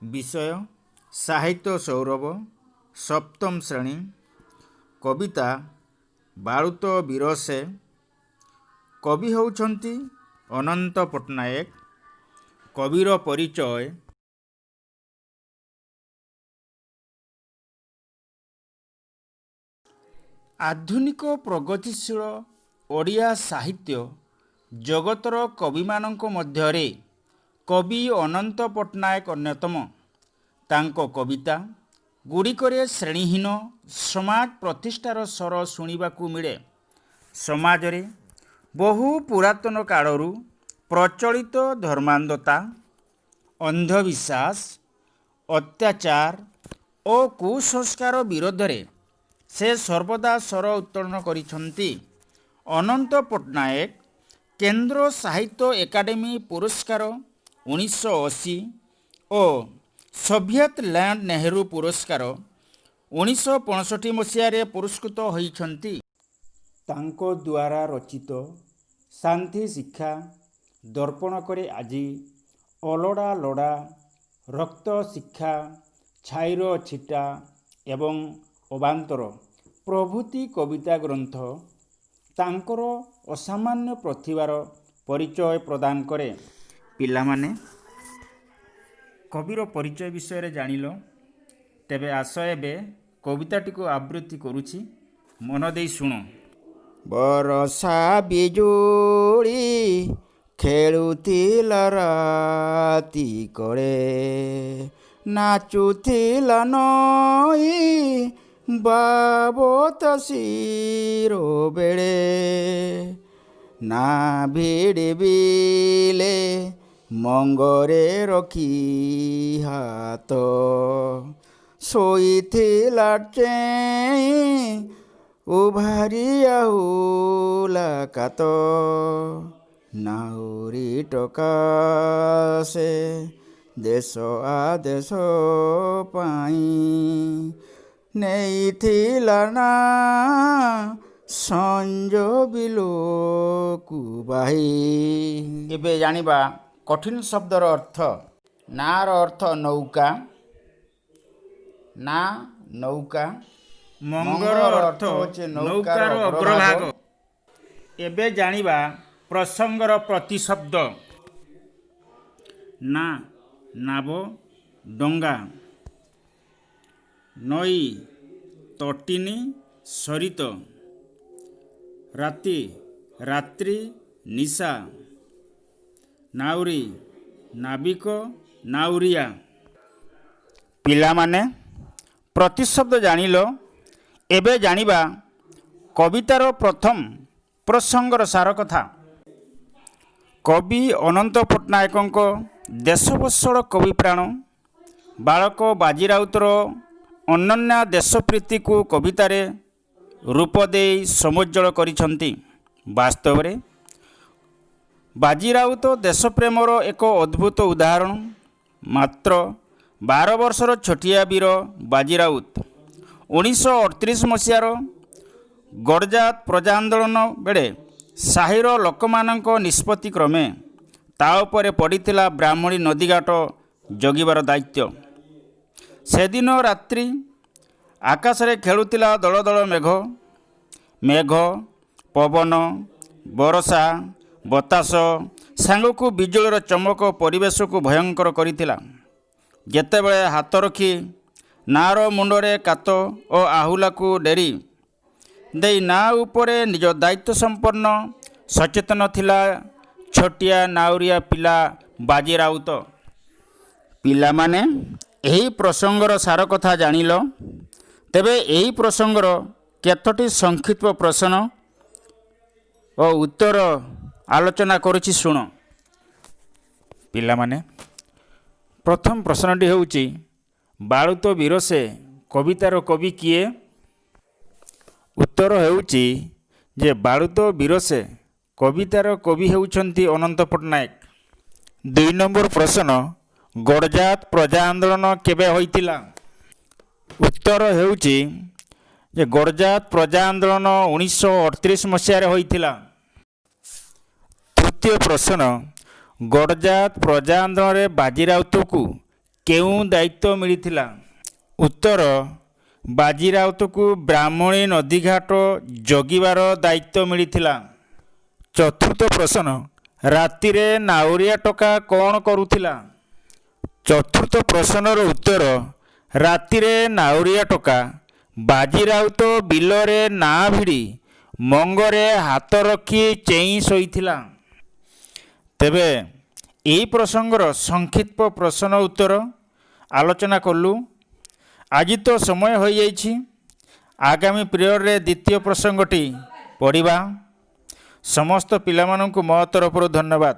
विषय साहित्य सौरभ सप्तम श्रेणी कविता बाळुत बिरसे। कवि होउछंती अनंत पट्टनायक। कविर परिचय आधुनिक प्रगतिशील ओडिया साहित्य जगतर कविमानंक मध्यरे कवि अनंत पट्टनायक अन्यतम। तांको कविता गुड़िकरे श्रेणीहीन समाज प्रतिष्ठार स्वर शुणिबाकू मिले। समाजरे बहु पुरातन कालरू प्रचलित धर्मांधता, अंधविश्वास, अत्याचार और कुसंस्कार विरोधरे से सर्वदा स्वर उत्तोलन करिछंती। अनंत पट्टनायक केंद्र साहित्य एकाडेमी पुरस्कार 1980 और सोवियत लैंड नेहरू पुरस्कार 1965 मसीह पुरस्कृत होइछंती। तांको द्वारा रचित शांति शिक्षा दर्पण करे आजी, अलोड़ा लोड़ा, रक्त शिक्षा, छाईर छिटा एवं अबांतर प्रभृति कविता ग्रंथ तांकर असामान्य प्रतिभार परिचय प्रदान करे। पिलामाने कविर परिचय विषय जानिल, तेबे आस एबे कविताटी को आवृत्ति करुछि, मन देई शुण। बरसा बिजुली खेलुथिला राति करे, नाचुथिला नई बाबत शिरो बेड़े, ना भिड़ बिले मंगरे रखी हाथ, सोईथिला चेई उभारिया हुला कात, नाउरी टका से देश आदेश पाई, नेइथिला ना संज बिलोकू बाही। एबे जानिबा कठिन शब्दर अर्थ। नार अर्थ नौका, ना नौका। मंगर अर्थ नौकार अग्रभाग। एबे जानिबा प्रसंगर प्रतिशब्द। ना नाव डंगा, नई तटिनी सरित, राति रात्रि निशा, नाउरी नाविक नाउरिया। पिलामाने प्रतिशब्द जानिल, एबे जानिबा कवितार प्रथम प्रसंगर सार कथा। कवि अनंत पट्टनायक देशवत्सल कवि प्राण बालक बाजीराउतर अनन्या देशप्रीति को कवितारे रूप दे समुज्जल करिछंती। वास्तव में बाजीराउत देशप्रेमर एक अद्भुत उदाहरण। मात्र 12 वर्षर छोटिया वीर बाजीराउत 1938 मसीहार गडजात प्रजा आंदोलन बेले साहिर लोकमानंक निष्पत्ति क्रमे ता उपरे पड़िथिला ब्राह्मणी नदीघाट जगिबार दायित्व। सेदिन रात्रि आकाशरे खेलुथिला दल दल मेघ, मेघ पवन बरसा बतास सांगकू बिजुलीर चमक परिवेश को भयंकर करिथिला। जेतेबेले हाथ रखी नार मुंडरे कात और आहुला को डेरी देई ना उपरे निज दायित्व संपन्न सचेतन थिला छोटिया नाउरिया पिला बाजीराउत। पिलामाने एही प्रसंगर सार कथा जानिल, तेबे एही प्रसंगर केतोटी संक्षिप्त प्रश्न और उत्तर आलोचना करुछि शुण। पिलामाने प्रथम प्रश्नटी होउछि, बाळुत बिरसे कवितार कवि किए? उत्तर हेउछि जे बाळुत बिरसे कवितार कवि हेउछंती अनंत पट्टनायक। 2 नंबर प्रश्न, गडजात प्रजा आंदोलन केबे होइतिला? उत्तर हेउछि जे गडजात प्रजा आंदोलन 1938 मसीह होइतिला। तृतीय प्रश्न, गडजात प्रजा आंदोलन बाजीराउत को କେଉଁ ଦାୟିତ୍ୱ ମିଳିଥିଲା? ଉତ୍ତର ବାଜି ରାଉତକୁ ବ୍ରାହ୍ମଣୀ ନଦୀଘାଟ ଜଗିବାର ଦାୟିତ୍ୱ ମିଳିଥିଲା। ଚତୁର୍ଥ ପ୍ରଶ୍ନ, ରାତିରେ ନାଉରିଆ ଟୋକା କ'ଣ କରୁଥିଲା? ଚତୁର୍ଥ ପ୍ରଶ୍ନର ଉତ୍ତର, ରାତିରେ ନାଉରିଆ ଟୋକା ବାଜି ରାଉତ ବିଲରେ ନାଆ ଭିଡ଼ି ମଙ୍ଗରେ ହାତ ରଖି ଚେଇଁ ଶୋଇଥିଲା। ତେବେ ଏହି ପ୍ରସଙ୍ଗର ସଂକ୍ଷିପ୍ତ ପ୍ରଶ୍ନ ଉତ୍ତର ଆଲୋଚନା କଲୁ। ଆଜି ତ ସମୟ ହୋଇଯାଇଛି। ଆଗାମୀ ପିରିୟଡ଼ରେ ଦ୍ୱିତୀୟ ପ୍ରସଙ୍ଗଟି ପଢ଼ିବା। ସମସ୍ତ ପିଲାମାନଙ୍କୁ ମୋ ତରଫରୁ ଧନ୍ୟବାଦ।